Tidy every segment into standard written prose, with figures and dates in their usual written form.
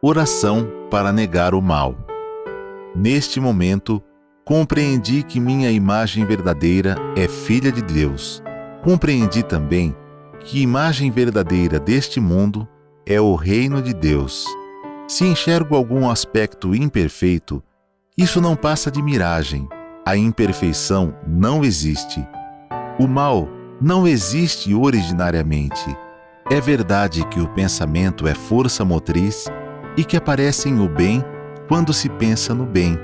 Oração para negar o mal. Neste momento, compreendi que minha imagem verdadeira é filha de Deus. Compreendi também que a imagem verdadeira deste mundo é o reino de Deus. Se enxergo algum aspecto imperfeito, isso não passa de miragem. A imperfeição não existe. O mal não existe originariamente. É verdade que o pensamento é força motriz e que aparece o bem quando se pensa no bem,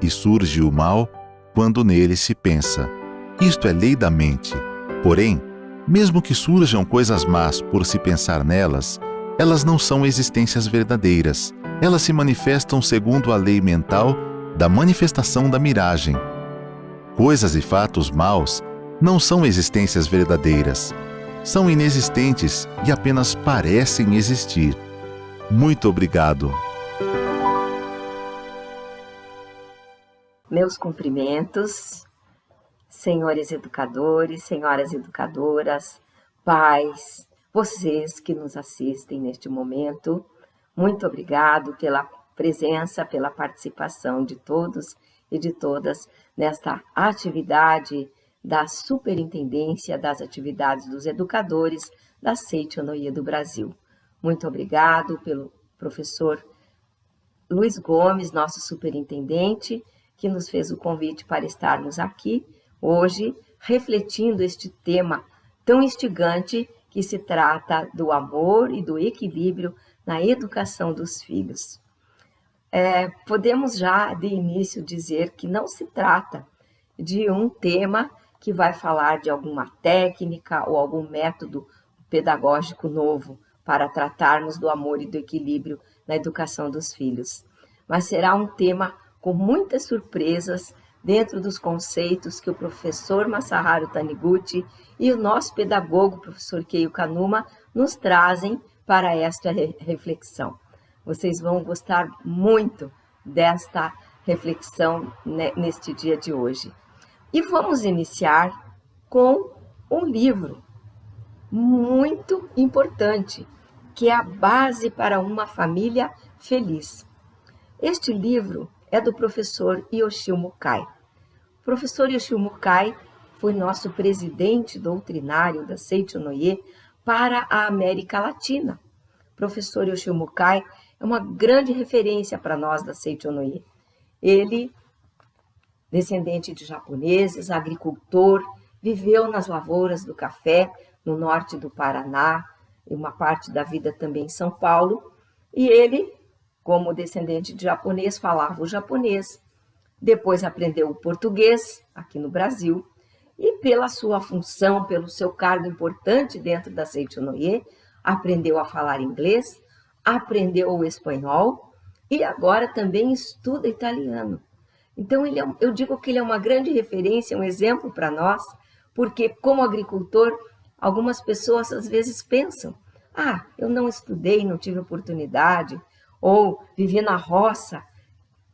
e surge o mal quando nele se pensa. Isto é lei da mente. Porém, mesmo que surjam coisas más por se pensar nelas, elas não são existências verdadeiras. Elas se manifestam segundo a lei mental da manifestação da miragem. Coisas e fatos maus não são existências verdadeiras. São inexistentes e apenas parecem existir. Muito obrigado. Meus cumprimentos, senhores educadores, senhoras educadoras, pais, vocês que nos assistem neste momento. Muito obrigado pela presença, pela participação de todos e de todas nesta atividade da Superintendência das Atividades dos Educadores da Seicho-no-Ie do Brasil. Muito obrigado pelo professor Luiz Gomes, nosso superintendente, que nos fez o convite para estarmos aqui hoje, refletindo este tema tão instigante que se trata do amor e do equilíbrio na educação dos filhos. Podemos já de início dizer que não se trata de um tema que vai falar de alguma técnica ou algum método pedagógico novo para tratarmos do amor e do equilíbrio na educação dos filhos. Mas será um tema com muitas surpresas dentro dos conceitos que o professor Masaharu Taniguchi e o nosso pedagogo, professor Keio Kanuma, nos trazem para esta reflexão. Vocês vão gostar muito desta reflexão neste dia de hoje. E vamos iniciar com um livro muito importante, que é a base para uma família feliz. Este livro é do professor Yoshio Mukai. O professor Yoshio Mukai foi nosso presidente doutrinário da Seicho-no-Ie para a América Latina. O professor Yoshio Mukai é uma grande referência para nós da Seicho-no-Ie. Ele, descendente de japoneses, agricultor, viveu nas lavouras do café no norte do Paraná, e uma parte da vida também em São Paulo, e ele, como descendente de japonês, falava o japonês, depois aprendeu o português aqui no Brasil, e pela sua função, pelo seu cargo importante dentro da Seicho-no-Ie, aprendeu a falar inglês, aprendeu o espanhol e agora também estuda italiano. Então, eu digo que ele é uma grande referência, um exemplo para nós, porque como agricultor, algumas pessoas às vezes pensam, eu não estudei, não tive oportunidade, ou vivi na roça,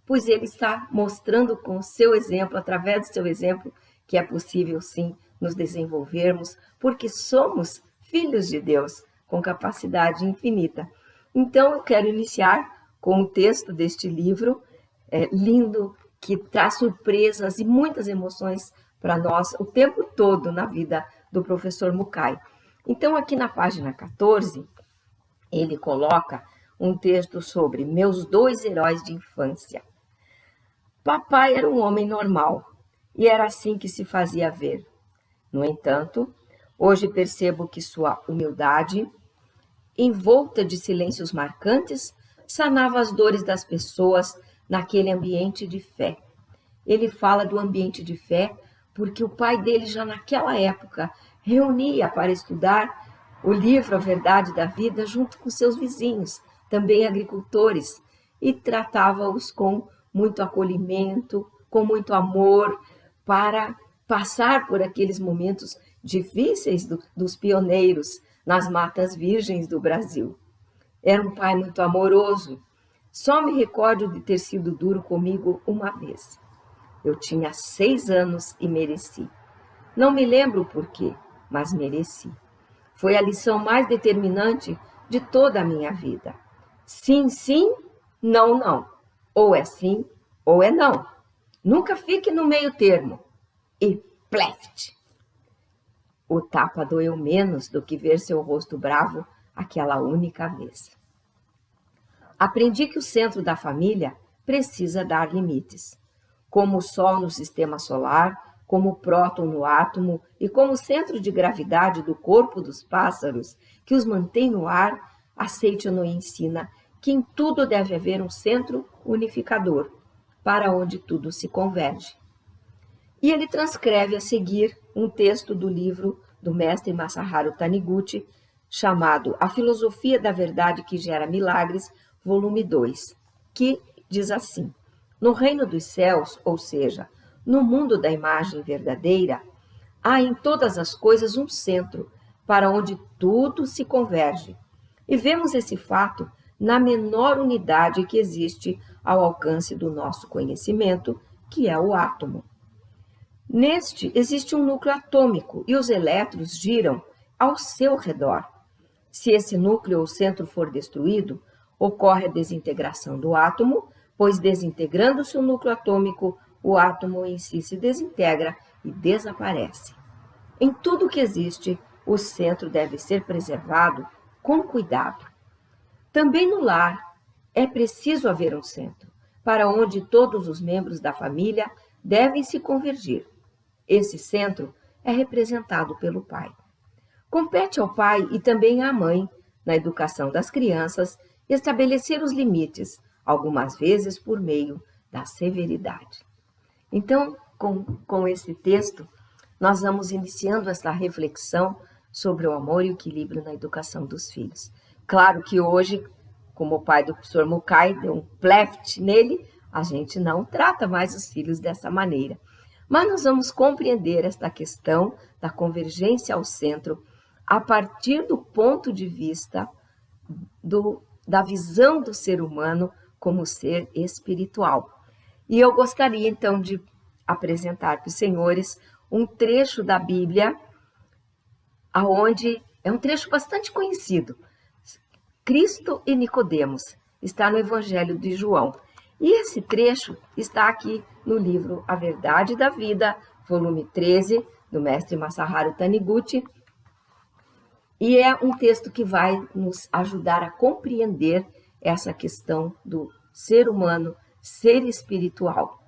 pois ele está mostrando com o seu exemplo, através do seu exemplo, que é possível sim nos desenvolvermos, porque somos filhos de Deus, com capacidade infinita. Então eu quero iniciar com o texto deste livro, lindo, que traz surpresas e muitas emoções para nós o tempo todo na vida do professor Mukai. Então aqui na página 14, ele coloca um texto sobre meus 2 heróis de infância. Papai era um homem normal e era assim que se fazia ver. No entanto, hoje percebo que sua humildade, envolta de silêncios marcantes, sanava as dores das pessoas naquele ambiente de fé. Ele fala do ambiente de fé porque o pai dele já naquela época reunia para estudar o livro A Verdade da Vida junto com seus vizinhos, também agricultores, e tratava-os com muito acolhimento, com muito amor, para passar por aqueles momentos difíceis dos pioneiros nas matas virgens do Brasil. Era um pai muito amoroso. Só me recordo de ter sido duro comigo uma vez. Eu tinha 6 anos e mereci. Não me lembro o porquê, mas mereci. Foi a lição mais determinante de toda a minha vida. Sim, sim, não, não. Ou é sim, ou é não. Nunca fique no meio termo. E pleft! O tapa doeu menos do que ver seu rosto bravo aquela única vez. Aprendi que o centro da família precisa dar limites. Como o Sol no sistema solar, como o próton no átomo e como o centro de gravidade do corpo dos pássaros que os mantém no ar, a Seiichi ensina que em tudo deve haver um centro unificador, para onde tudo se converge. E ele transcreve a seguir um texto do livro do mestre Masaharu Taniguchi, chamado A Filosofia da Verdade que Gera Milagres, volume 2, que diz assim: no reino dos céus, ou seja, no mundo da imagem verdadeira, há em todas as coisas um centro, para onde tudo se converge. E vemos esse fato na menor unidade que existe ao alcance do nosso conhecimento, que é o átomo. Neste existe um núcleo atômico e os elétrons giram ao seu redor. Se esse núcleo ou centro for destruído, ocorre a desintegração do átomo, pois desintegrando-se o núcleo atômico, o átomo em si se desintegra e desaparece. Em tudo que existe, o centro deve ser preservado com cuidado. Também no lar é preciso haver um centro, para onde todos os membros da família devem se convergir. Esse centro é representado pelo pai. Compete ao pai e também à mãe, na educação das crianças, estabelecer os limites, algumas vezes por meio da severidade. Então, com esse texto, nós vamos iniciando essa reflexão sobre o amor e o equilíbrio na educação dos filhos. Claro que hoje, como o pai do professor Mukai deu um pleft nele, a gente não trata mais os filhos dessa maneira. Mas nós vamos compreender esta questão da convergência ao centro a partir do ponto de vista da visão do ser humano como ser espiritual. E eu gostaria, então, de apresentar para os senhores um trecho da Bíblia, aonde é um trecho bastante conhecido. Cristo e Nicodemos, está no Evangelho de João. E esse trecho está aqui no livro A Verdade da Vida, volume 13, do mestre Masaharu Taniguchi. E é um texto que vai nos ajudar a compreender essa questão do ser humano, ser espiritual.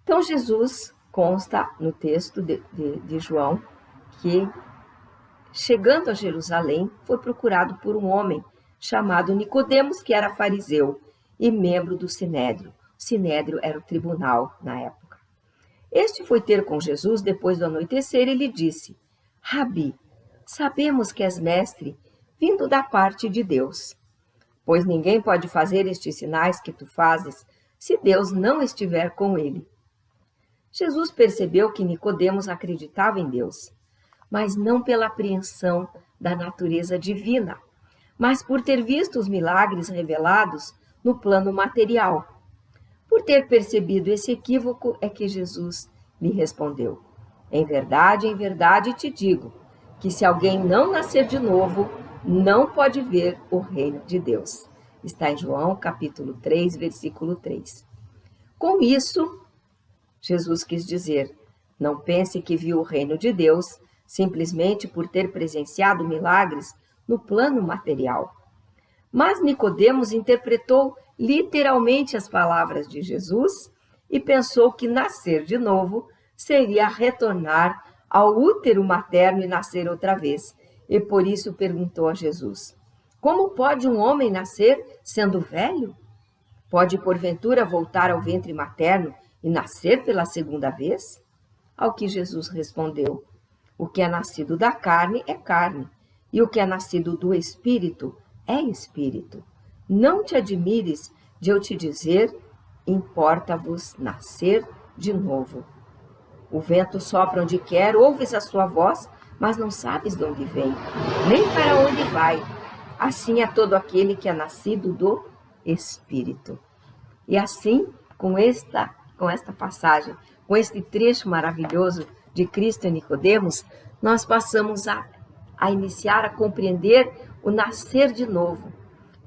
Então, Jesus consta no texto de João que, chegando a Jerusalém, foi procurado por um homem chamado Nicodemos, que era fariseu e membro do Sinédrio. O Sinédrio era o tribunal na época. Este foi ter com Jesus depois do anoitecer e lhe disse: Rabi, sabemos que és mestre, vindo da parte de Deus. Pois ninguém pode fazer estes sinais que tu fazes, se Deus não estiver com ele. Jesus percebeu que Nicodemos acreditava em Deus, mas não pela apreensão da natureza divina, mas por ter visto os milagres revelados no plano material. Por ter percebido esse equívoco é que Jesus lhe respondeu: em verdade te digo, que se alguém não nascer de novo, não pode ver o reino de Deus. Está em João, capítulo 3, versículo 3. Com isso, Jesus quis dizer: não pense que viu o reino de Deus simplesmente por ter presenciado milagres no plano material. Mas Nicodemos interpretou literalmente as palavras de Jesus e pensou que nascer de novo seria retornar ao útero materno e nascer outra vez. E por isso perguntou a Jesus: como pode um homem nascer sendo velho? Pode porventura voltar ao ventre materno e nascer pela segunda vez? Ao que Jesus respondeu: o que é nascido da carne é carne, e o que é nascido do espírito é espírito. Não te admires de eu te dizer: importa-vos nascer de novo. O vento sopra onde quer, ouves a sua voz, mas não sabes de onde vem, nem para onde vai. Assim é todo aquele que é nascido do Espírito. E assim, com esta passagem, com este trecho maravilhoso de Cristo e Nicodemos, nós passamos a iniciar a compreender o nascer de novo.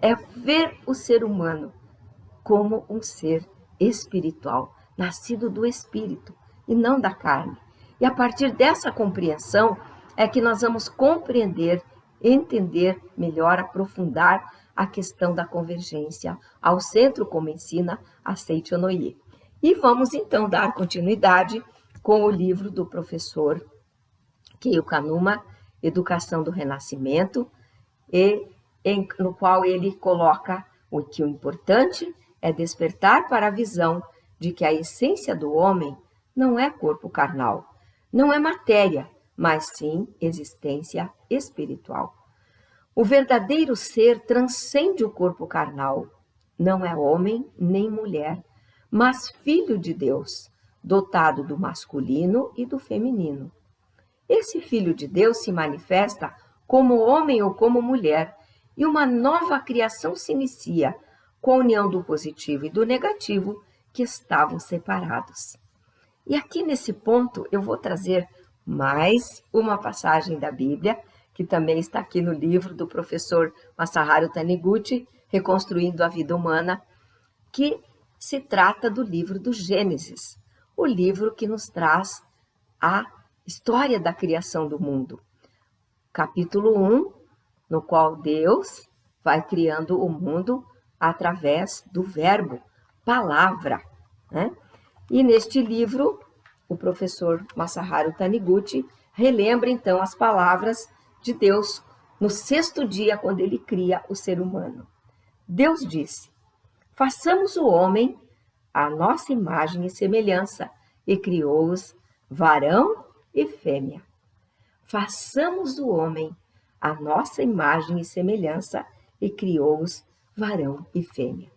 é ver o ser humano como um ser espiritual, nascido do Espírito e não da carne. E a partir dessa compreensão é que nós vamos compreender, entender melhor, aprofundar a questão da convergência ao centro, como ensina a Seiichi Onoye. E vamos então dar continuidade com o livro do professor Keio Kanuma, Educação do Renascimento, no qual ele coloca que o importante é despertar para a visão de que a essência do homem não é corpo carnal, não é matéria, mas sim existência espiritual. O verdadeiro ser transcende o corpo carnal, não é homem nem mulher, mas filho de Deus, dotado do masculino e do feminino. Esse filho de Deus se manifesta como homem ou como mulher, e uma nova criação se inicia com a união do positivo e do negativo que estavam separados. E aqui nesse ponto eu vou trazer mais uma passagem da Bíblia, que também está aqui no livro do professor Masaharu Taniguchi, Reconstruindo a Vida Humana, que se trata do livro do Gênesis, o livro que nos traz a história da criação do mundo. Capítulo 1, no qual Deus vai criando o mundo através do verbo, palavra, né? E neste livro, o professor Masaharu Taniguchi relembra então as palavras de Deus no 6º dia, quando ele cria o ser humano. Deus disse: façamos o homem à nossa imagem e semelhança, e criou-os varão e fêmea. Façamos o homem à nossa imagem e semelhança, e criou-os varão e fêmea.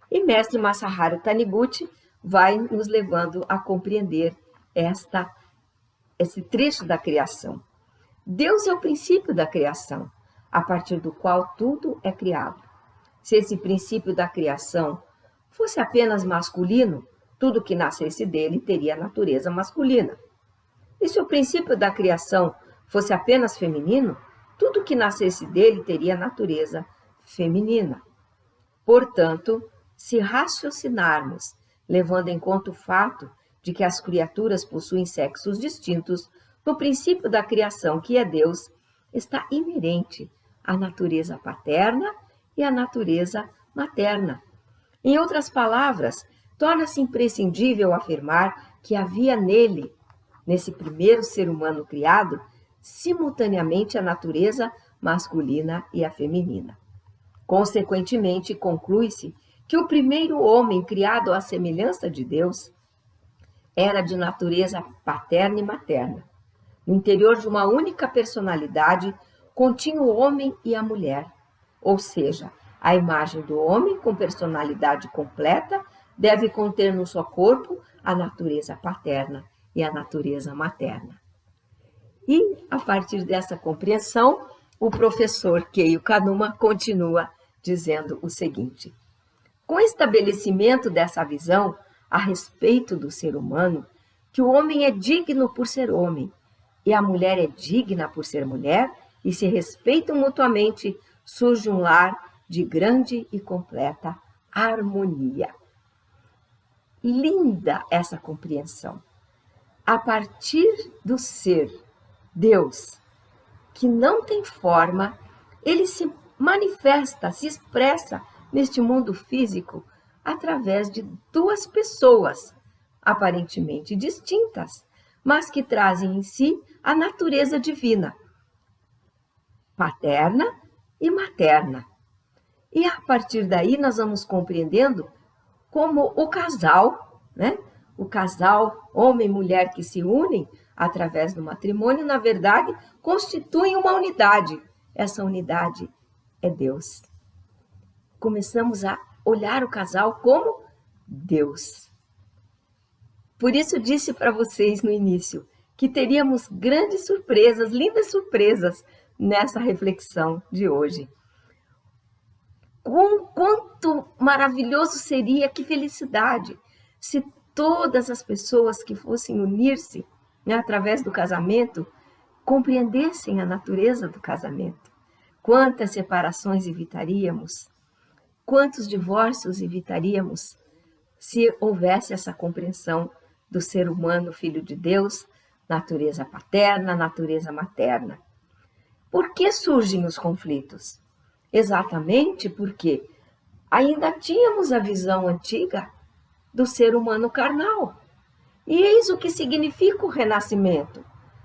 E mestre Masaharu Taniguchi vai nos levando a compreender esse trecho da criação. Deus é o princípio da criação, a partir do qual tudo é criado. Se esse princípio da criação fosse apenas masculino, tudo que nascesse dele teria natureza masculina. E se o princípio da criação fosse apenas feminino, tudo que nascesse dele teria natureza feminina. Portanto, se raciocinarmos, levando em conta o fato de que as criaturas possuem sexos distintos, no princípio da criação, que é Deus, está inerente a natureza paterna e a natureza materna. Em outras palavras, torna-se imprescindível afirmar que havia nele, nesse primeiro ser humano criado, simultaneamente a natureza masculina e a feminina. Consequentemente, conclui-se que o primeiro homem criado à semelhança de Deus era de natureza paterna e materna. No interior de uma única personalidade, continha o homem e a mulher, ou seja, a imagem do homem com personalidade completa deve conter no seu corpo a natureza paterna e a natureza materna. E, a partir dessa compreensão, o professor Keio Kanuma continua dizendo o seguinte: com o estabelecimento dessa visão a respeito do ser humano, que o homem é digno por ser homem, e a mulher é digna por ser mulher, e se respeitam mutuamente, surge um lar de grande e completa harmonia. Linda essa compreensão. A partir do ser Deus, que não tem forma, ele se manifesta, se expressa neste mundo físico através de duas pessoas, aparentemente distintas, mas que trazem em si a natureza divina, paterna e materna. E a partir daí nós vamos compreendendo como o casal, né? O casal, homem e mulher que se unem através do matrimônio, na verdade, constituem uma unidade. Essa unidade é Deus. Começamos a olhar o casal como Deus. Por isso disse para vocês no início que teríamos grandes surpresas, lindas surpresas nessa reflexão de hoje. Quanto maravilhoso seria, que felicidade, se todas as pessoas que fossem unir-se, né, através do casamento, compreendessem a natureza do casamento. Quantas separações evitaríamos, Quantos divórcios evitaríamos se houvesse essa compreensão do ser humano, filho de Deus, natureza paterna, natureza materna? Por que surgem os conflitos? Exatamente porque ainda tínhamos a visão antiga do ser humano carnal. E eis o que significa o renascimento.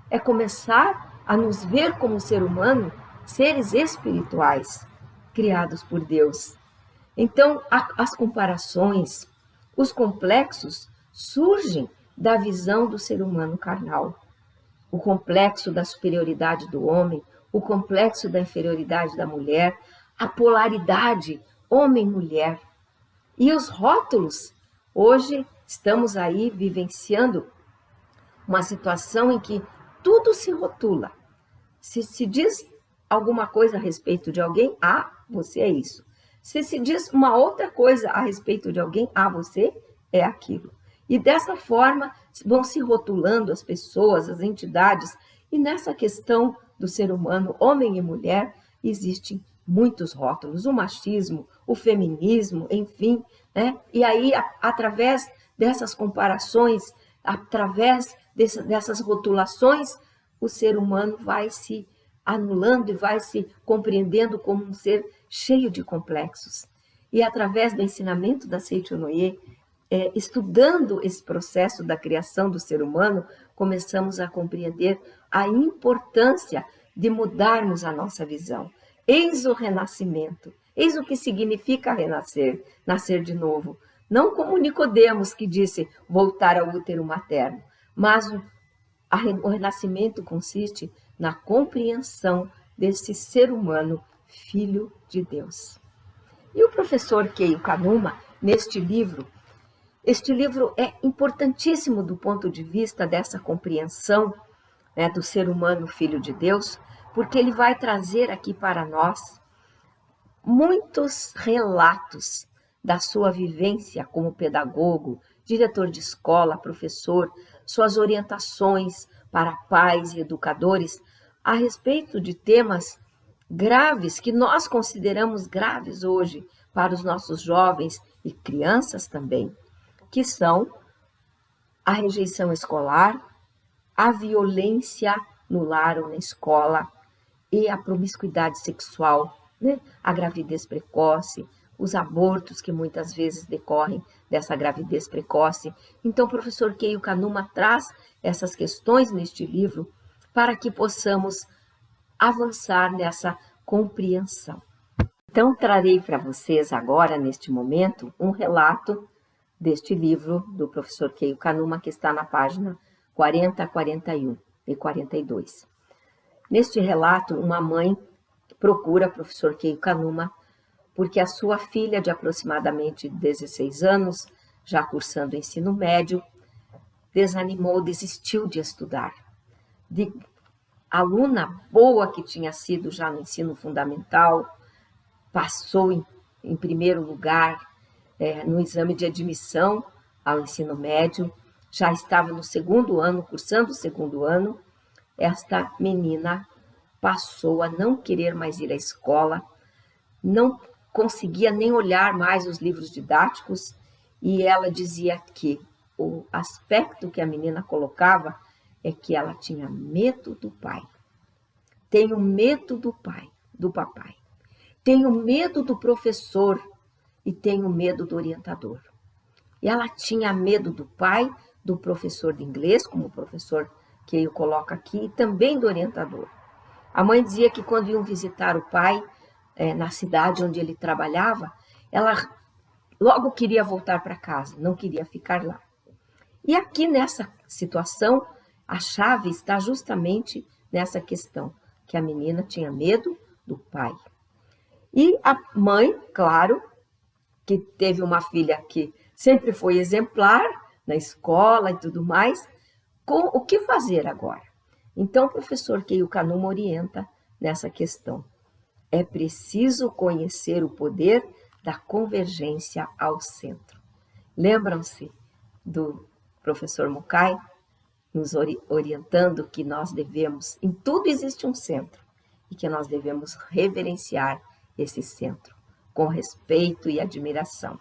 É começar a nos ver como ser humano, seres espirituais, criados por Deus. Então, as comparações, os complexos surgem da visão do ser humano carnal. O complexo da superioridade do homem, o complexo da inferioridade da mulher, a polaridade homem-mulher. E os rótulos. Hoje estamos aí vivenciando uma situação em que tudo se rotula. Se diz alguma coisa a respeito de alguém, você é isso. Se diz uma outra coisa a respeito de alguém, você é aquilo. E dessa forma vão se rotulando as pessoas, as entidades, e nessa questão do ser humano, homem e mulher, existem muitos rótulos, o machismo, o feminismo, enfim, né? E aí, através dessas comparações, através dessas rotulações, o ser humano vai se anulando e vai se compreendendo como um ser cheio de complexos. E através do ensinamento da Seiichi Noye, estudando esse processo da criação do ser humano, começamos a compreender a importância de mudarmos a nossa visão. Eis o renascimento, eis o que significa renascer, nascer de novo. Não como Nicodemos, que disse voltar ao útero materno, mas o renascimento consiste na compreensão desse ser humano, filho de Deus. E o professor Keio Kanuma, neste livro, este livro é importantíssimo do ponto de vista dessa compreensão, né, do ser humano, filho de Deus, porque ele vai trazer aqui para nós muitos relatos da sua vivência como pedagogo, diretor de escola, professor, suas orientações para pais e educadores a respeito de temas graves que nós consideramos graves hoje para os nossos jovens e crianças também, que são a rejeição escolar, a violência no lar ou na escola e a promiscuidade sexual, né? A gravidez precoce, os abortos que muitas vezes decorrem dessa gravidez precoce. Então, o professor Keio Kanuma traz essas questões neste livro para que possamos avançar nessa compreensão. Então, trarei para vocês agora, neste momento, um relato deste livro do professor Keio Kanuma, que está na página 40, 41 e 42. Neste relato, uma mãe procura o professor Keio Kanuma porque a sua filha, de aproximadamente 16 anos, já cursando o ensino médio, desanimou, desistiu de estudar. De aluna boa que tinha sido já no ensino fundamental, passou em primeiro lugar no exame de admissão ao ensino médio, já estava no segundo ano, cursando o segundo ano. Esta menina passou a não querer mais ir à escola, não conseguia nem olhar mais os livros didáticos, e ela dizia que o aspecto que a menina colocava é que ela tinha medo do pai. Tenho medo do pai, do papai. Tenho medo do professor e tenho medo do orientador. E ela tinha medo do pai, do professor de inglês, como o professor que eu coloco aqui, e também do orientador. A mãe dizia que quando iam visitar o pai, na cidade onde ele trabalhava, ela logo queria voltar para casa, não queria ficar lá. E aqui nessa situação, a chave está justamente nessa questão, que a menina tinha medo do pai. E a mãe, claro, que teve uma filha que sempre foi exemplar na escola e tudo mais, com o que fazer agora? Então, o professor Keio Kanuma orienta nessa questão. É preciso conhecer o poder da convergência ao centro. Lembram-se do professor Mukai nos orientando que nós devemos, em tudo existe um centro, e que nós devemos reverenciar esse centro. com respeito e admiração.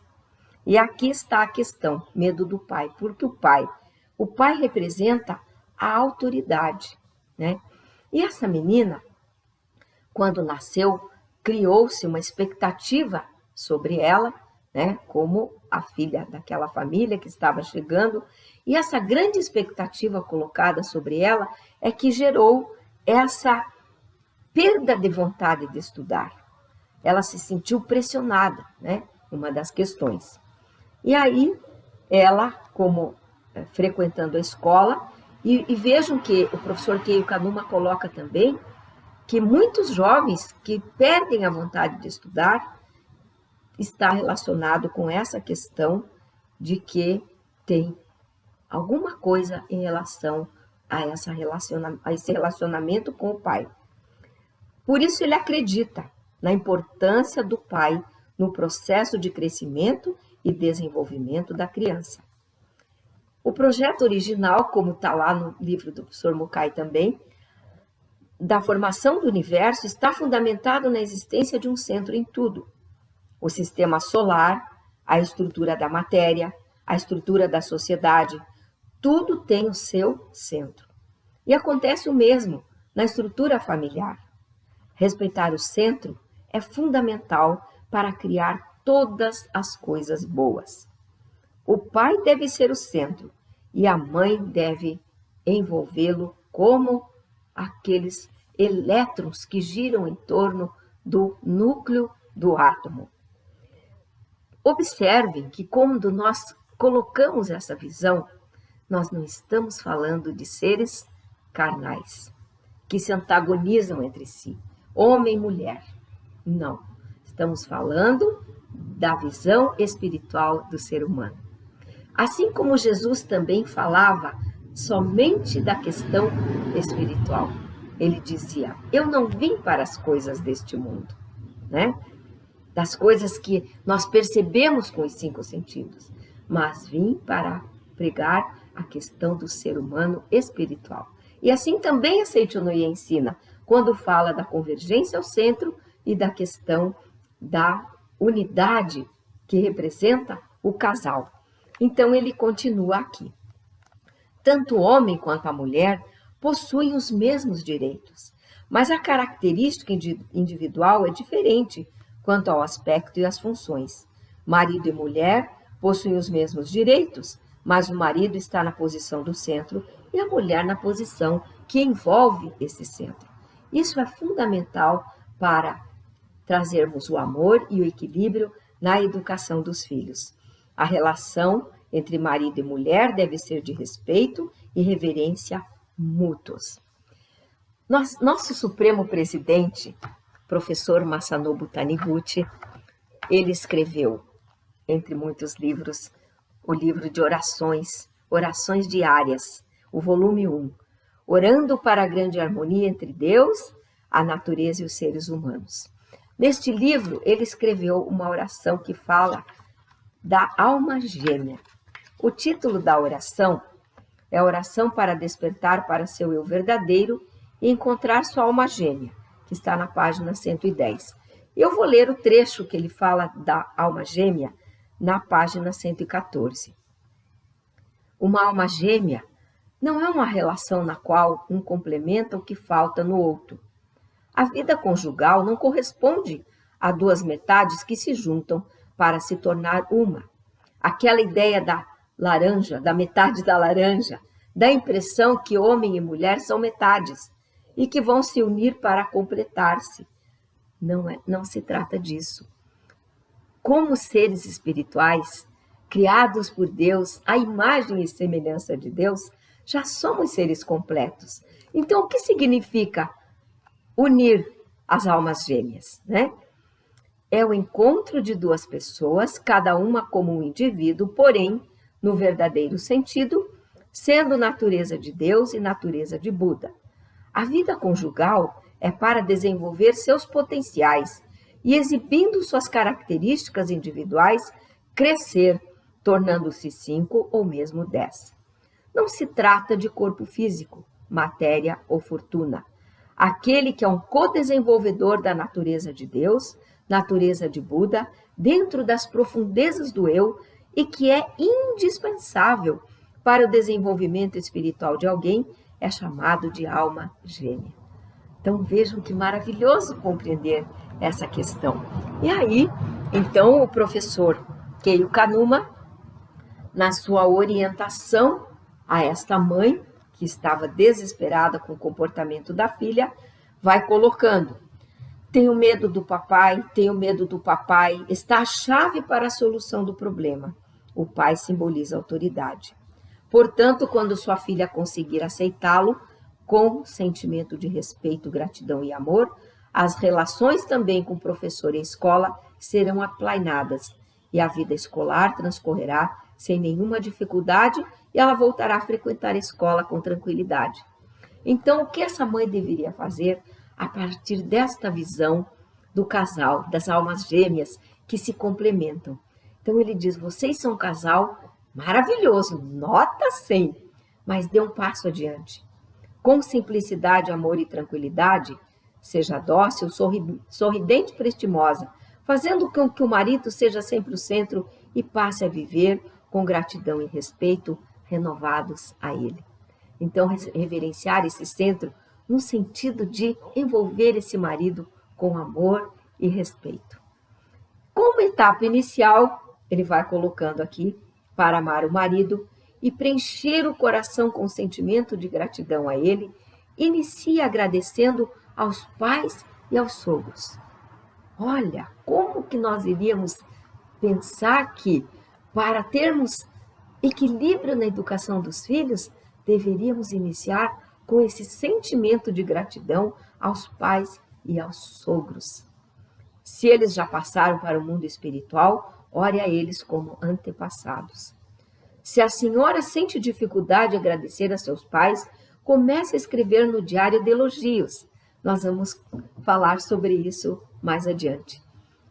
E aqui está a questão, medo do pai, porque o pai representa a autoridade, né? E essa menina, quando nasceu, criou-se uma expectativa sobre ela, né? Como a filha daquela família que estava chegando, e essa grande expectativa colocada sobre ela é que gerou essa perda de vontade de estudar. Ela se sentiu pressionada, né? Uma das questões. E aí, ela, como frequentando a escola, e vejam que o professor Keio Kanuma coloca também que muitos jovens que perdem a vontade de estudar está relacionado com essa questão de que tem alguma coisa em relação a esse relacionamento com o pai. Por isso ele acredita na importância do pai no processo de crescimento e desenvolvimento da criança. O projeto original, como está lá no livro do professor Mukai também, da formação do universo, está fundamentado na existência de um centro em tudo. O sistema solar, a estrutura da matéria, a estrutura da sociedade, tudo tem o seu centro. E acontece o mesmo na estrutura familiar. Respeitar o centro é fundamental para criar todas as coisas boas. O pai deve ser o centro e a mãe deve envolvê-lo como aqueles elétrons que giram em torno do núcleo do átomo. Observem que quando nós colocamos essa visão, nós não estamos falando de seres carnais, que se antagonizam entre si, homem e mulher. Não, estamos falando da visão espiritual do ser humano. Assim como Jesus também falava somente da questão espiritual. Ele dizia, eu não vim para as coisas deste mundo, né? Das coisas que nós percebemos com os 5 sentidos, mas vim para pregar a questão do ser humano espiritual. E assim também a Seichonoye ensina, quando fala da convergência ao centro e da questão da unidade que representa o casal. Então ele continua aqui. Tanto o homem quanto a mulher possuem os mesmos direitos, mas a característica individual é diferente quanto ao aspecto e às funções. Marido e mulher possuem os mesmos direitos, mas o marido está na posição do centro e a mulher na posição que envolve esse centro. Isso é fundamental para trazermos o amor e o equilíbrio na educação dos filhos. A relação entre marido e mulher deve ser de respeito e reverência mútuos. Nosso Supremo Presidente, professor Masanobu Taniguchi, ele escreveu, entre muitos livros, o livro de orações, Orações Diárias, o volume 1, Orando para a Grande Harmonia entre Deus, a Natureza e os Seres Humanos. Neste livro, ele escreveu uma oração que fala da alma gêmea. O título da oração é Oração para despertar para seu eu verdadeiro e encontrar sua alma gêmea, que está na página 110. Eu vou ler o trecho que ele fala da alma gêmea na página 114. Uma alma gêmea não é uma relação na qual um complementa o que falta no outro. A vida conjugal não corresponde a 2 metades que se juntam para se tornar uma. Aquela ideia da laranja, da metade da laranja, dá a impressão que homem e mulher são metades e que vão se unir para completar-se. Não se trata disso. Como seres espirituais, criados por Deus, à imagem e semelhança de Deus, já somos seres completos. Então, o que significa unir as almas gêmeas, né? É o encontro de 2 pessoas, cada uma como um indivíduo, porém, no verdadeiro sentido, sendo natureza de Deus e natureza de Buda. A vida conjugal é para desenvolver seus potenciais e, exibindo suas características individuais, crescer, tornando-se 5 ou mesmo 10. Não se trata de corpo físico, matéria ou fortuna. Aquele que é um co-desenvolvedor da natureza de Deus natureza de Buda, dentro das profundezas do eu e que é indispensável para o desenvolvimento espiritual de alguém, é chamado de alma gêmea. Então vejam que maravilhoso compreender essa questão. E aí, então, o professor Keio Kanuma, na sua orientação a esta mãe, que estava desesperada com o comportamento da filha, vai colocando: tenho medo do papai, está a chave para a solução do problema. O pai simboliza autoridade. Portanto, quando sua filha conseguir aceitá-lo, com sentimento de respeito, gratidão e amor, as relações também com o professor e a escola serão aplainadas e a vida escolar transcorrerá sem nenhuma dificuldade e ela voltará a frequentar a escola com tranquilidade. Então, o que essa mãe deveria fazer a partir desta visão do casal, das almas gêmeas que se complementam? Então, ele diz: vocês são um casal maravilhoso, nota 100, mas dê um passo adiante. Com simplicidade, amor e tranquilidade, seja dócil, sorridente e prestimosa, fazendo com que o marido seja sempre o centro e passe a viver com gratidão e respeito renovados a ele. Então, reverenciar esse centro no sentido de envolver esse marido com amor e respeito. Como etapa inicial, ele vai colocando aqui, para amar o marido e preencher o coração com sentimento de gratidão a ele, inicia agradecendo aos pais e aos sogros. Olha, como que nós iríamos pensar que, para termos equilíbrio na educação dos filhos, deveríamos iniciar com esse sentimento de gratidão aos pais e aos sogros. Se eles já passaram para o mundo espiritual, ore a eles como antepassados. Se a senhora sente dificuldade de agradecer a seus pais, comece a escrever no diário de elogios. Nós vamos falar sobre isso mais adiante.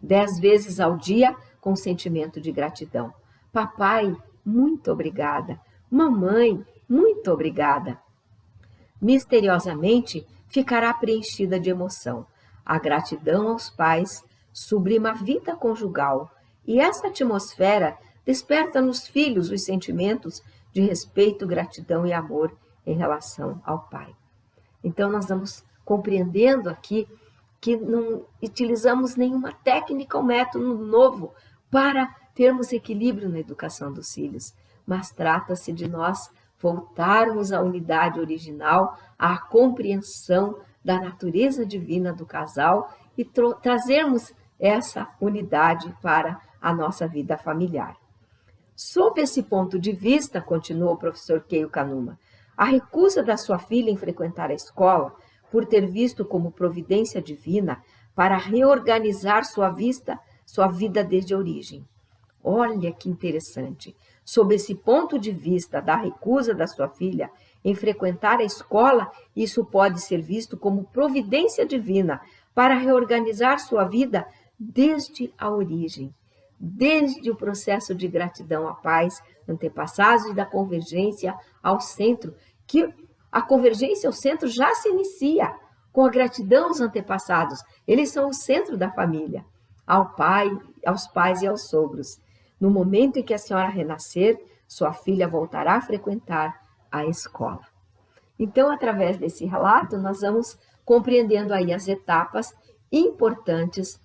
10 vezes ao dia, com sentimento de gratidão. Papai, muito obrigada. Mamãe, muito obrigada. Misteriosamente, ficará preenchida de emoção. A gratidão aos pais sublima a vida conjugal, e essa atmosfera desperta nos filhos os sentimentos de respeito, gratidão e amor em relação ao pai. Então, nós vamos compreendendo aqui que não utilizamos nenhuma técnica ou método novo para termos equilíbrio na educação dos filhos, mas trata-se de nós voltarmos à unidade original, à compreensão da natureza divina do casal e trazermos essa unidade para a nossa vida familiar. Sob esse ponto de vista, continuou o professor Keio Kanuma, a recusa da sua filha em frequentar a escola, por ter visto como providência divina para reorganizar sua vida desde a origem. Olha que interessante. Sob esse ponto de vista da recusa da sua filha em frequentar a escola, isso pode ser visto como providência divina para reorganizar sua vida desde a origem. Desde o processo de gratidão à paz, antepassados e da convergência ao centro, que a convergência ao centro já se inicia com a gratidão aos antepassados. Eles são o centro da família, aos pais e aos sogros. No momento em que a senhora renascer, sua filha voltará a frequentar a escola. Então, através desse relato, nós vamos compreendendo aí as etapas importantes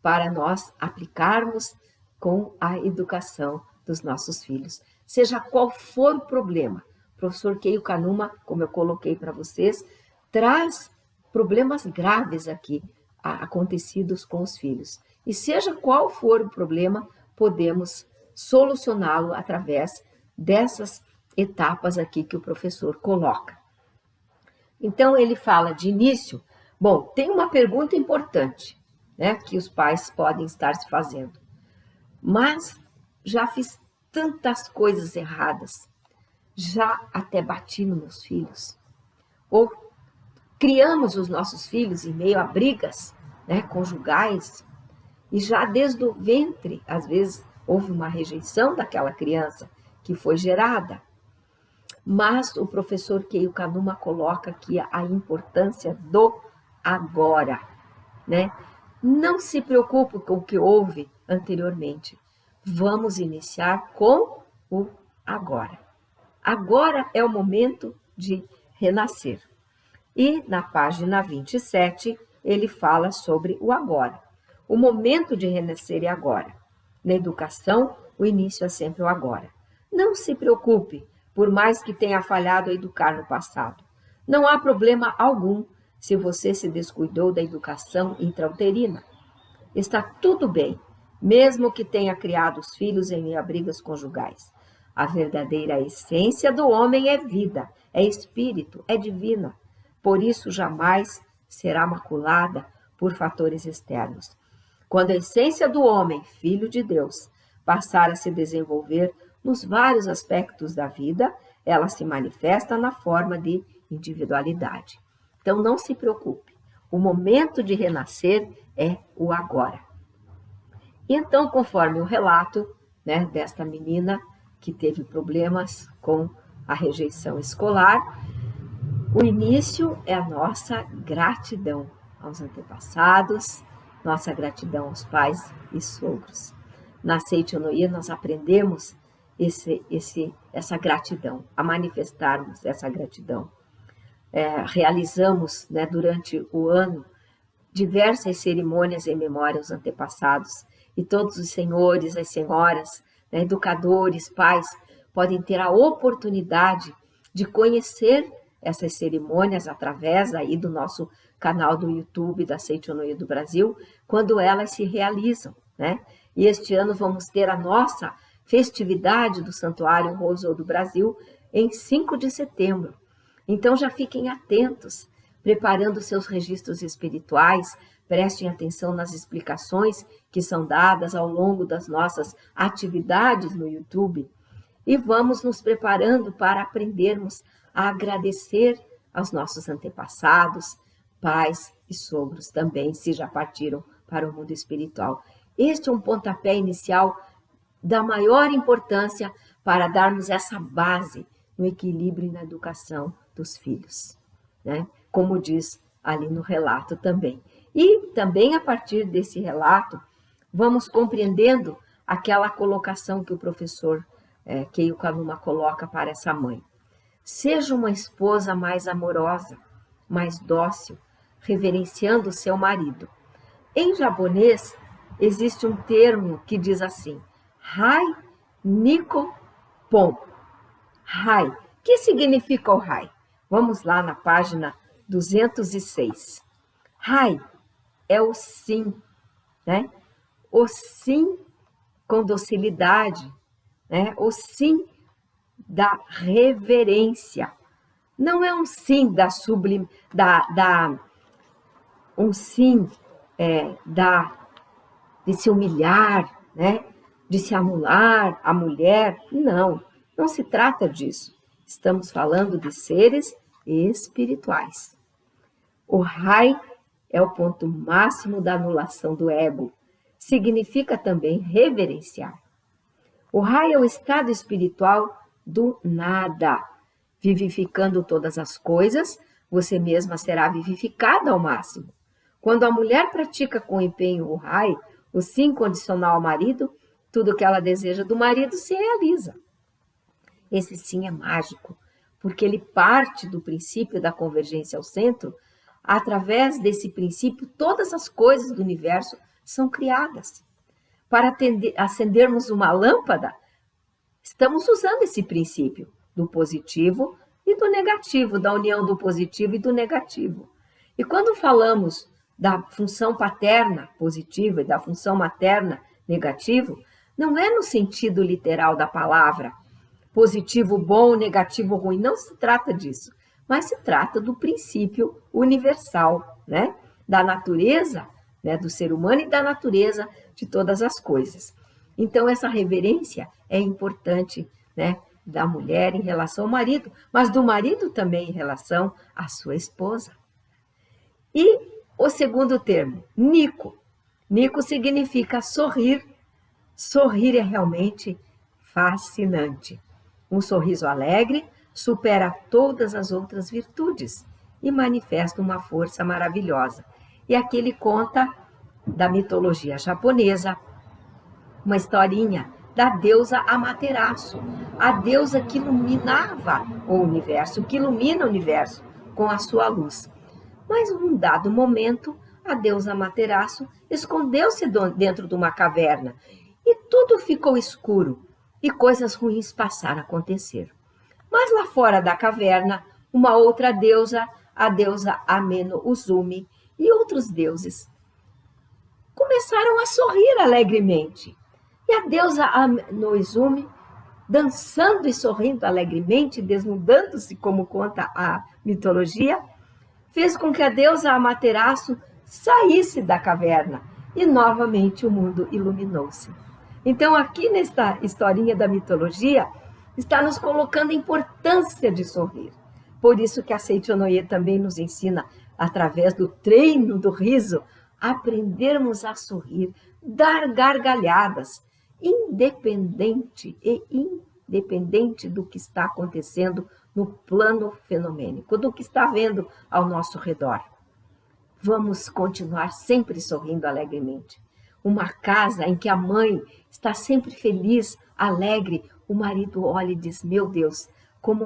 para nós aplicarmos com a educação dos nossos filhos. Seja qual for o problema, o professor Keio Kanuma, como eu coloquei para vocês, traz problemas graves aqui acontecidos com os filhos. E seja qual for o problema, podemos solucioná-lo através dessas etapas aqui que o professor coloca. Então, ele fala de início, tem uma pergunta importante, né, que os pais podem estar se fazendo. Mas já fiz tantas coisas erradas, já até bati nos meus filhos, ou criamos os nossos filhos em meio a brigas, né, conjugais, e já desde o ventre, às vezes, houve uma rejeição daquela criança que foi gerada. Mas o professor Keio Kanuma coloca aqui a importância do agora, né? Não se preocupe com o que houve anteriormente. Vamos iniciar com o agora. Agora é o momento de renascer. E na página 27, ele fala sobre o agora. O momento de renascer é agora. Na educação, o início é sempre o agora. Não se preocupe, por mais que tenha falhado a educar no passado. Não há problema algum se você se descuidou da educação intrauterina. Está tudo bem, mesmo que tenha criado os filhos em meio a brigas conjugais. A verdadeira essência do homem é vida, é espírito, é divina. Por isso jamais será maculada por fatores externos. Quando a essência do homem, filho de Deus, passar a se desenvolver nos vários aspectos da vida, ela se manifesta na forma de individualidade. Então não se preocupe, o momento de renascer é o agora. E então, conforme o relato, né, desta menina que teve problemas com a rejeição escolar, o início é a nossa gratidão aos antepassados, nossa gratidão aos pais e sogros. Na Seichonoye nós aprendemos essa gratidão, a manifestarmos essa gratidão. Realizamos, né, durante o ano diversas cerimônias em memória aos antepassados, e todos os senhores, as senhoras, né, educadores, pais, podem ter a oportunidade de conhecer essas cerimônias através aí do nosso canal do YouTube da Seichonoye do Brasil, quando elas se realizam, né? E este ano vamos ter a nossa festividade do Santuário Roso do Brasil em 5 de setembro. Então já fiquem atentos, preparando seus registros espirituais, prestem atenção nas explicações que são dadas ao longo das nossas atividades no YouTube e vamos nos preparando para aprendermos a agradecer aos nossos antepassados, pais e sogros também, se já partiram para o mundo espiritual. Este é um pontapé inicial da maior importância para darmos essa base no equilíbrio e na educação dos filhos, né? Como diz ali no relato também. E também a partir desse relato, vamos compreendendo aquela colocação que o professor Keio Kanuma coloca para essa mãe. Seja uma esposa mais amorosa, mais dócil, reverenciando o seu marido. Em japonês, existe um termo que diz assim, Hai Niko Pon. Hai. Que significa o Hai? Vamos lá na página 206. Hai é o sim, né? O sim com docilidade, né? O sim da reverência. Não é um sim da sublime, um sim de se humilhar, né? De se anular a mulher. Não, não se trata disso. Estamos falando de seres espirituais. O Hai é o ponto máximo da anulação do ego. Significa também reverenciar. O Hai é o estado espiritual do nada. Vivificando todas as coisas, você mesma será vivificada ao máximo. Quando a mulher pratica com empenho o Hai, o sim condicional ao marido, tudo que ela deseja do marido se realiza. Esse sim é mágico, porque ele parte do princípio da convergência ao centro. Através desse princípio, todas as coisas do universo são criadas. Para acendermos uma lâmpada, estamos usando esse princípio do positivo e do negativo, da união do positivo e do negativo. E quando falamos da função paterna positiva e da função materna negativo, não é no sentido literal da palavra, positivo bom, negativo ruim, não se trata disso, mas se trata do princípio universal, né? Da natureza, né? Do ser humano e da natureza de todas as coisas. Então, essa reverência é importante, né? Da mulher em relação ao marido, mas do marido também em relação à sua esposa. E o segundo termo, Nico. Nico significa sorrir. Sorrir é realmente fascinante. Um sorriso alegre supera todas as outras virtudes e manifesta uma força maravilhosa. E aqui ele conta da mitologia japonesa, uma historinha da deusa Amaterasu, a deusa que iluminava o universo, que ilumina o universo com a sua luz. Mas, num dado momento, a deusa Amaterasu escondeu-se dentro de uma caverna e tudo ficou escuro e coisas ruins passaram a acontecer. Mas lá fora da caverna, uma outra deusa, a deusa Ameno Uzumi, e outros deuses começaram a sorrir alegremente. E a deusa Ameno Uzumi, dançando e sorrindo alegremente, desnudando-se, como conta a mitologia, fez com que a deusa Amaterasu saísse da caverna e novamente o mundo iluminou-se. Então, aqui nesta historinha da mitologia, está nos colocando a importância de sorrir. Por isso que a Seichonoye também nos ensina, através do treino do riso, aprendermos a sorrir, dar gargalhadas, independente do que está acontecendo no plano fenomênico, do que está vendo ao nosso redor. Vamos continuar sempre sorrindo alegremente. Uma casa em que a mãe está sempre feliz, alegre, o marido olha e diz: meu Deus, como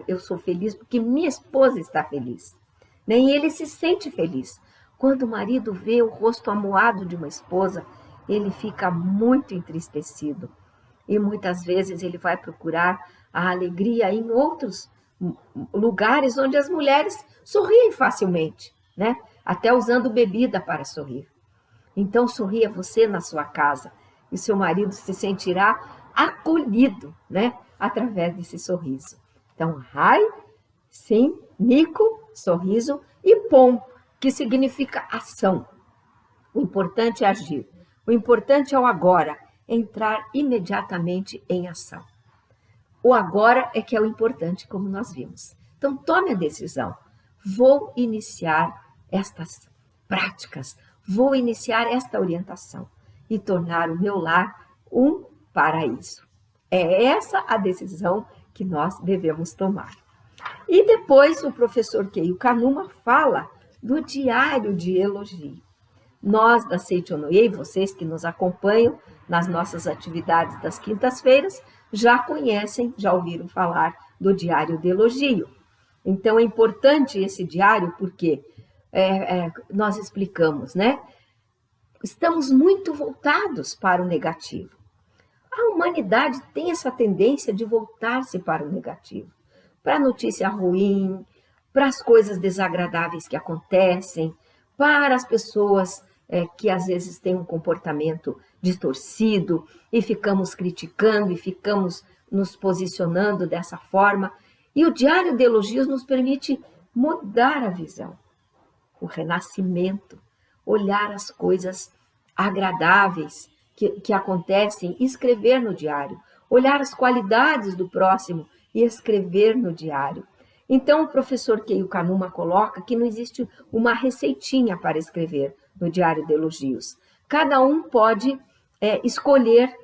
eu sou feliz porque minha esposa está feliz. Nem ele se sente feliz. Quando o marido vê o rosto amuado de uma esposa, ele fica muito entristecido. E muitas vezes ele vai procurar a alegria em outros lugares onde as mulheres sorriem facilmente, né? Até usando bebida para sorrir. Então sorria você na sua casa e seu marido se sentirá acolhido, né? Através desse sorriso. Então, Rai, sim, Nico, sorriso, e Pom, que significa ação. O importante é agir. O importante é o agora, entrar imediatamente em ação. O agora é que é o importante, como nós vimos. Então, tome a decisão. Vou iniciar estas práticas, vou iniciar esta orientação e tornar o meu lar um paraíso. É essa a decisão que nós devemos tomar. E depois o professor Keio Kanuma fala do diário de elogio. Nós da Seichonoye, vocês que nos acompanham nas nossas atividades das quintas-feiras, já conhecem, já ouviram falar do diário de elogio. Então é importante esse diário porque nós explicamos, né? Estamos muito voltados para o negativo. A humanidade tem essa tendência de voltar-se para o negativo, para a notícia ruim, para as coisas desagradáveis que acontecem, para as pessoas que às vezes têm um comportamento distorcido e ficamos criticando e ficamos nos posicionando dessa forma. E o diário de elogios nos permite mudar a visão, o renascimento, olhar as coisas agradáveis que acontecem e escrever no diário, olhar as qualidades do próximo e escrever no diário. Então, o professor Keio Kanuma coloca que não existe uma receitinha para escrever no diário de elogios. Cada um pode escolher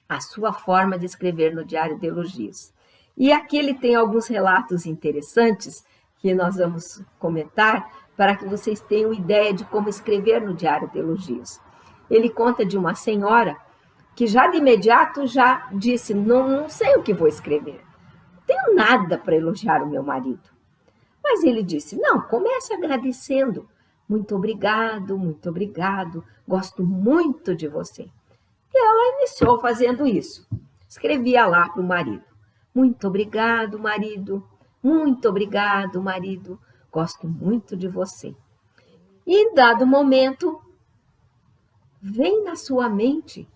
a sua forma de escrever no diário de elogios. E aqui ele tem alguns relatos interessantes que nós vamos comentar para que vocês tenham ideia de como escrever no diário de elogios. Ele conta de uma senhora que já de imediato já disse: não sei o que vou escrever. Não tenho nada para elogiar o meu marido. Mas ele disse: não, comece agradecendo. Muito obrigado, gosto muito de você. E ela iniciou fazendo isso. Escrevia lá para o marido: muito obrigado, marido, gosto muito de você. E em dado momento, vem na sua mente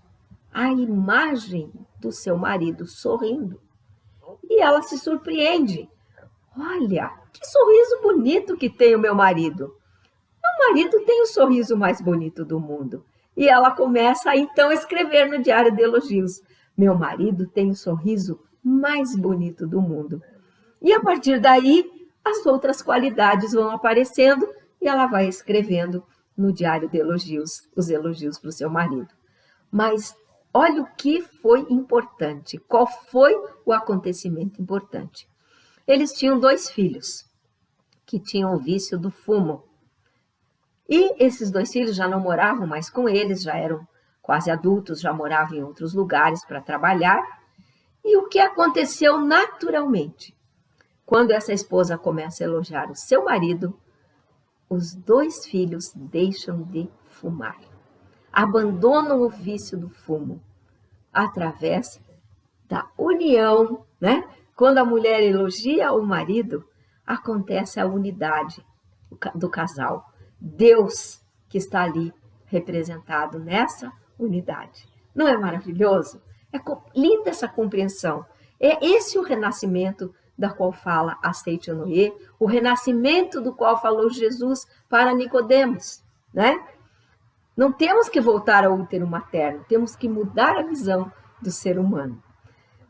a imagem do seu marido sorrindo. E ela se surpreende. Olha, que sorriso bonito que tem o meu marido. Meu marido tem o sorriso mais bonito do mundo. E ela começa então a escrever no diário de elogios: meu marido tem o sorriso mais bonito do mundo. E a partir daí, as outras qualidades vão aparecendo e ela vai escrevendo no diário de elogios, os elogios para o seu marido. Mas olha o que foi importante, qual foi o acontecimento importante. Eles tinham 2 filhos que tinham o vício do fumo. E esses 2 filhos já não moravam mais com eles, já eram quase adultos, já moravam em outros lugares para trabalhar. E o que aconteceu naturalmente? Quando essa esposa começa a elogiar o seu marido, os 2 filhos deixam de fumar, abandonam o vício do fumo, através da união, né? Quando a mulher elogia o marido, acontece a unidade do casal. Deus que está ali representado nessa unidade. Não é maravilhoso? É linda essa compreensão. É esse o renascimento da qual fala a Seitonê, o renascimento do qual falou Jesus para Nicodemos, né? Não temos que voltar ao útero materno, temos que mudar a visão do ser humano.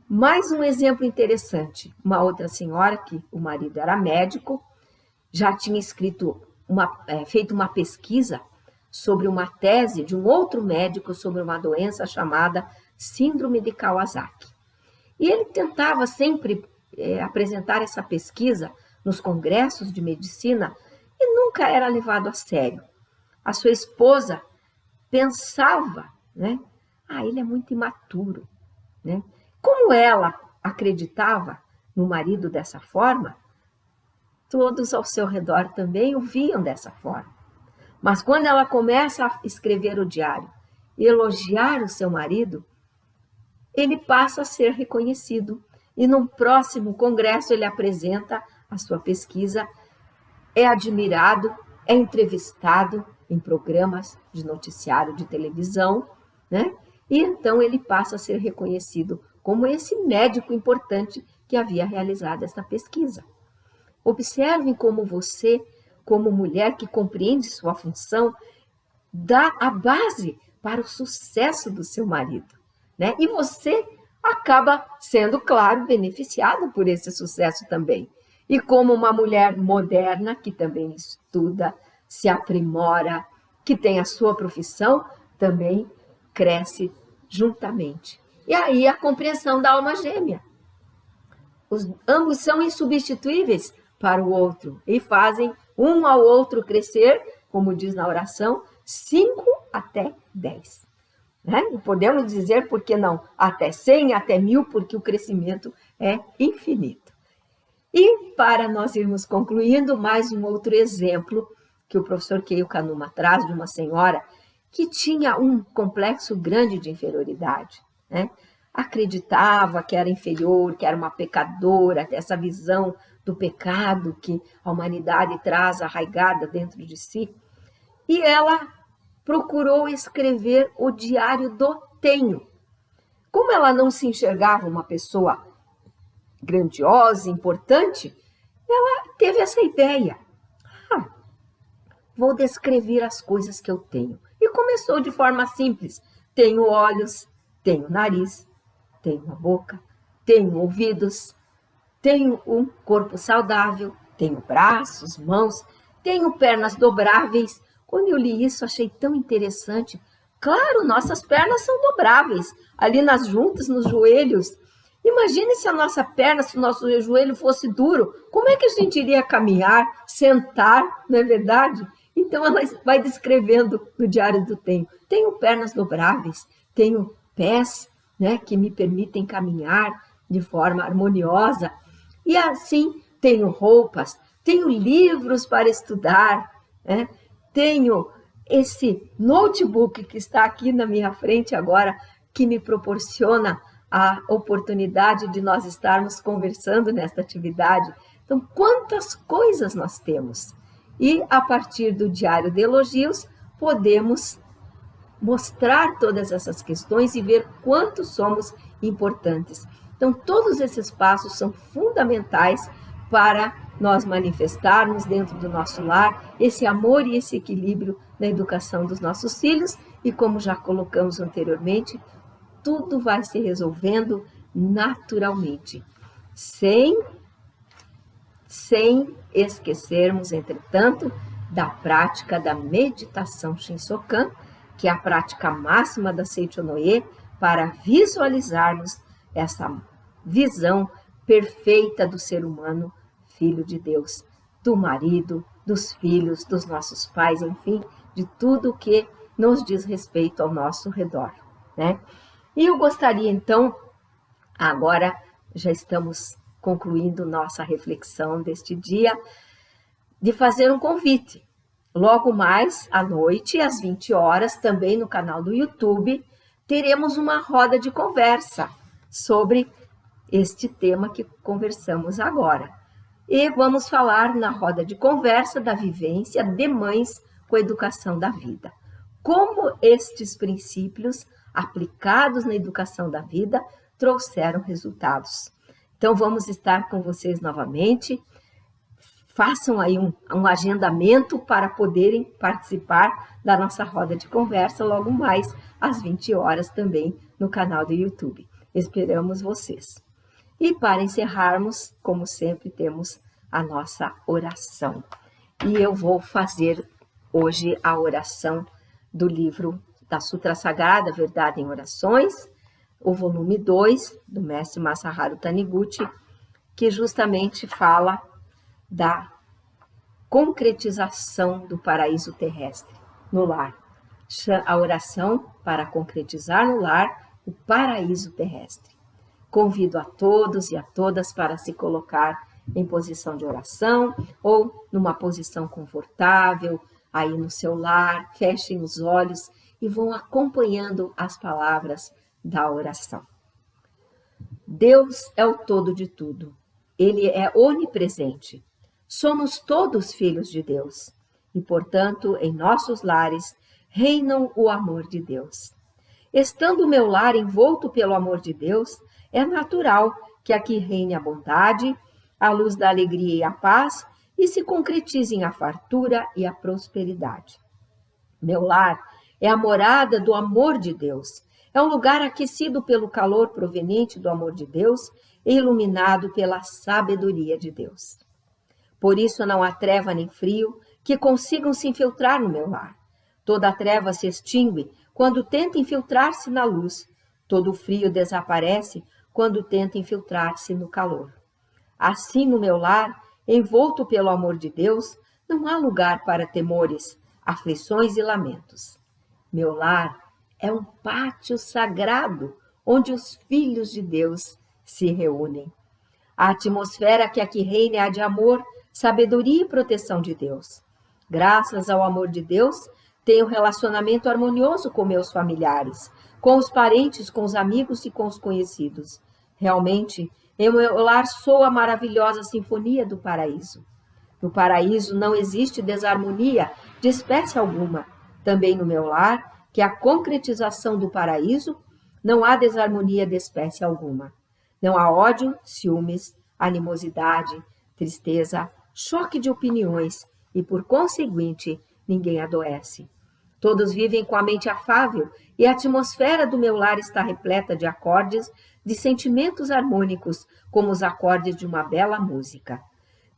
Mais um exemplo interessante, uma outra senhora, que o marido era médico, já tinha feito uma pesquisa sobre uma tese de um outro médico sobre uma doença chamada Síndrome de Kawasaki. E ele tentava sempre apresentar essa pesquisa nos congressos de medicina e nunca era levado a sério. A sua esposa pensava, né? Ele é muito imaturo, né? Como ela acreditava no marido dessa forma, todos ao seu redor também o viam dessa forma. Mas quando ela começa a escrever o diário e elogiar o seu marido, ele passa a ser reconhecido. E num próximo congresso ele apresenta a sua pesquisa, é admirado, é entrevistado em programas de noticiário de televisão, né? E então ele passa a ser reconhecido como esse médico importante que havia realizado essa pesquisa. Observem como você, como mulher que compreende sua função, dá a base para o sucesso do seu marido, né? E você acaba sendo, claro, beneficiada por esse sucesso também. E como uma mulher moderna, que também estuda, se aprimora, que tem a sua profissão, também cresce juntamente. E aí a compreensão da alma gêmea. Ambos são insubstituíveis para o outro e fazem um ao outro crescer, como diz na oração, 5 até 10. Né? E podemos dizer, por que não, até 100, até 1000, porque o crescimento é infinito. E para nós irmos concluindo, mais um outro exemplo que o professor Keio Kanuma traz de uma senhora que tinha um complexo grande de inferioridade, né? Acreditava que era inferior, que era uma pecadora, essa visão do pecado que a humanidade traz arraigada dentro de si. E ela procurou escrever o Diário do Tenho. Como ela não se enxergava uma pessoa grandiosa, importante, ela teve essa ideia. Vou descrever as coisas que eu tenho. E começou de forma simples. Tenho olhos, tenho nariz, tenho a boca, tenho ouvidos, tenho um corpo saudável, tenho braços, mãos, tenho pernas dobráveis. Quando eu li isso, achei tão interessante. Claro, nossas pernas são dobráveis, ali nas juntas, nos joelhos. Imagine se a nossa perna, se o nosso joelho fosse duro, como é que a gente iria caminhar, sentar, não é verdade? Então, ela vai descrevendo no Diário do Tenho. Tenho pernas dobráveis, tenho pés, né, que me permitem caminhar de forma harmoniosa. E assim, tenho roupas, tenho livros para estudar, né? Tenho esse notebook que está aqui na minha frente agora, que me proporciona a oportunidade de nós estarmos conversando nesta atividade. Então, quantas coisas nós temos! E, a partir do Diário de Elogios, podemos mostrar todas essas questões e ver quanto somos importantes. Então, todos esses passos são fundamentais para nós manifestarmos dentro do nosso lar esse amor e esse equilíbrio na educação dos nossos filhos. E, como já colocamos anteriormente, tudo vai se resolvendo naturalmente, sem esquecermos, entretanto, da prática da meditação Shinsokan, que é a prática máxima da Seichonoye, para visualizarmos essa visão perfeita do ser humano, filho de Deus, do marido dos filhos, dos nossos pais, enfim, de tudo que nos diz respeito ao nosso redor, né? E eu gostaria, então, agora já estamos concluindo nossa reflexão deste dia, de fazer um convite. Logo mais à noite, às 20 horas, também no canal do YouTube, teremos uma roda de conversa sobre este tema que conversamos agora. E vamos falar na roda de conversa da vivência de mães com a educação da vida. Como estes princípios aplicados na educação da vida trouxeram resultados. Então, vamos estar com vocês novamente. Façam aí um agendamento para poderem participar da nossa roda de conversa logo mais às 20 horas também no canal do YouTube. Esperamos vocês. E para encerrarmos, como sempre, temos a nossa oração. E eu vou fazer hoje a oração do livro da Sutra Sagrada, Verdade em Orações, o volume 2, do mestre Masaharu Taniguchi, que justamente fala da concretização do paraíso terrestre no lar. A oração para concretizar no lar o paraíso terrestre. Convido a todos e a todas para se colocar em posição de oração ou numa posição confortável, aí no seu lar, fechem os olhos e vão acompanhando as palavras da oração. Deus é o todo de tudo. Ele é onipresente. Somos todos filhos de Deus e, portanto, em nossos lares reinam o amor de Deus. Estando o meu lar envolto pelo amor de Deus, é natural que aqui reine a bondade, a luz da alegria e a paz e se concretizem a fartura e a prosperidade. Meu lar é a morada do amor de Deus. É um lugar aquecido pelo calor proveniente do amor de Deus e iluminado pela sabedoria de Deus. Por isso não há treva nem frio que consigam se infiltrar no meu lar. Toda a treva se extingue quando tenta infiltrar-se na luz. Todo o frio desaparece quando tenta infiltrar-se no calor. Assim, no meu lar, envolto pelo amor de Deus, não há lugar para temores, aflições e lamentos. Meu lar é um pátio sagrado onde os filhos de Deus se reúnem. A atmosfera que aqui reina é a de amor, sabedoria e proteção de Deus. Graças ao amor de Deus, tenho relacionamento harmonioso com meus familiares, com os parentes, com os amigos e com os conhecidos. Realmente, em meu lar soa a maravilhosa sinfonia do paraíso. No paraíso não existe desarmonia de espécie alguma. Também no meu lar, que é a concretização do paraíso, não há desarmonia de espécie alguma. Não há ódio, ciúmes, animosidade, tristeza, choque de opiniões e, por conseguinte, ninguém adoece. Todos vivem com a mente afável e a atmosfera do meu lar está repleta de acordes, de sentimentos harmônicos, como os acordes de uma bela música.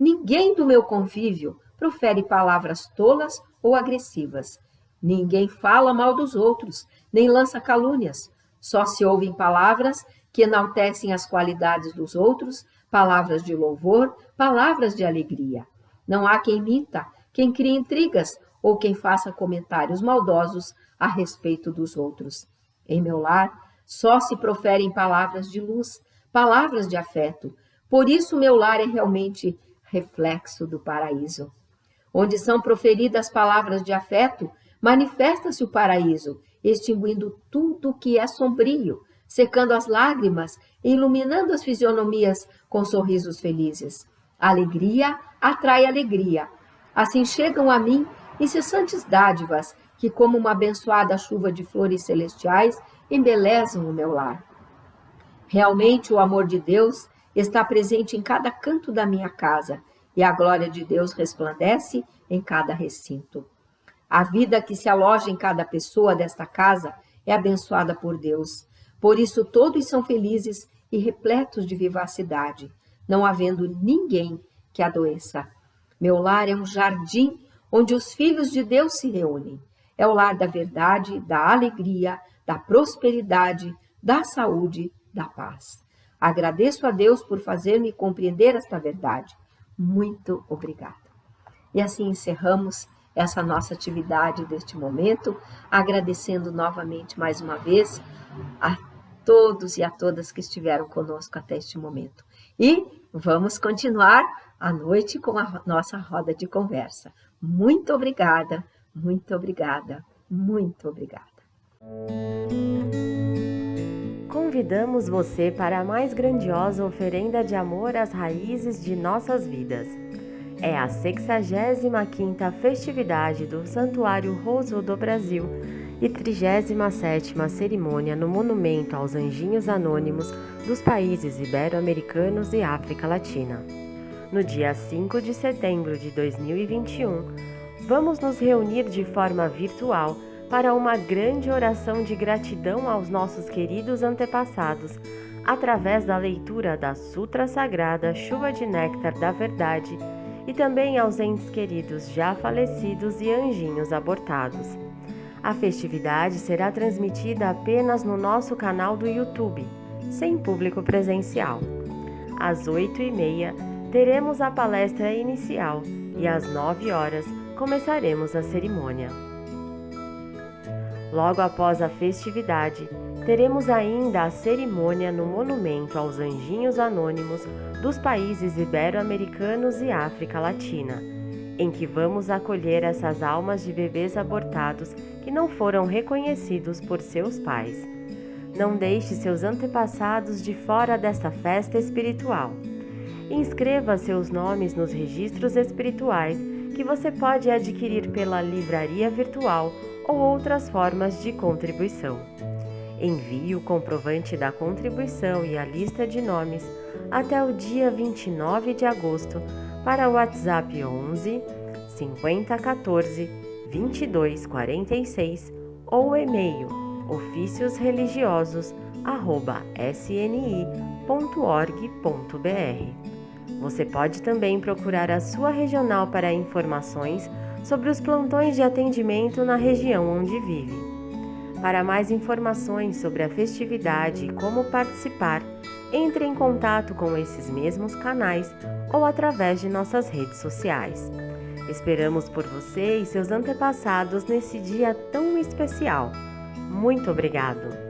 Ninguém do meu convívio profere palavras tolas ou agressivas. Ninguém fala mal dos outros, nem lança calúnias. Só se ouvem palavras que enaltecem as qualidades dos outros, palavras de louvor, palavras de alegria. Não há quem minta, quem crie intrigas ou quem faça comentários maldosos a respeito dos outros. Em meu lar, só se proferem palavras de luz, palavras de afeto. Por isso, meu lar é realmente reflexo do paraíso. Onde são proferidas palavras de afeto, manifesta-se o paraíso, extinguindo tudo o que é sombrio, secando as lágrimas e iluminando as fisionomias com sorrisos felizes. A alegria atrai alegria. Assim chegam a mim incessantes dádivas que, como uma abençoada chuva de flores celestiais, embelezam o meu lar. Realmente o amor de Deus está presente em cada canto da minha casa e a glória de Deus resplandece em cada recinto. A vida que se aloja em cada pessoa desta casa é abençoada por Deus. Por isso todos são felizes e repletos de vivacidade, não havendo ninguém que adoeça. Meu lar é um jardim onde os filhos de Deus se reúnem. É o lar da verdade, da alegria, da prosperidade, da saúde, da paz. Agradeço a Deus por fazer-me compreender esta verdade. Muito obrigada. E assim encerramos essa nossa atividade deste momento, agradecendo novamente mais uma vez a todos e a todas que estiveram conosco até este momento. E vamos continuar à noite com a nossa roda de conversa. Muito obrigada, muito obrigada, muito obrigada. Convidamos você para a mais grandiosa oferenda de amor às raízes de nossas vidas. É a 65ª festividade do Santuário Roso do Brasil e 37ª cerimônia no Monumento aos Anjinhos Anônimos dos países ibero-americanos e África Latina. No dia 5 de setembro de 2021, vamos nos reunir de forma virtual para uma grande oração de gratidão aos nossos queridos antepassados, através da leitura da Sutra Sagrada Chuva de Néctar da Verdade e também aos entes queridos já falecidos e anjinhos abortados. A festividade será transmitida apenas no nosso canal do YouTube, sem público presencial. Às 8h30 teremos a palestra inicial e às 9h começaremos a cerimônia. Logo após a festividade, teremos ainda a cerimônia no Monumento aos Anjinhos Anônimos dos países ibero-americanos e África Latina, em que vamos acolher essas almas de bebês abortados que não foram reconhecidos por seus pais. Não deixe seus antepassados de fora desta festa espiritual. Inscreva seus nomes nos registros espirituais que você pode adquirir pela livraria virtual ou outras formas de contribuição. Envie o comprovante da contribuição e a lista de nomes até o dia 29 de agosto para o WhatsApp 11 50 14 22 46 ou o e-mail oficiosreligiosos@sni.org.br. Você pode também procurar a sua regional para informações sobre os plantões de atendimento na região onde vive. Para mais informações sobre a festividade e como participar, entre em contato com esses mesmos canais ou através de nossas redes sociais. Esperamos por você e seus antepassados nesse dia tão especial. Muito obrigado!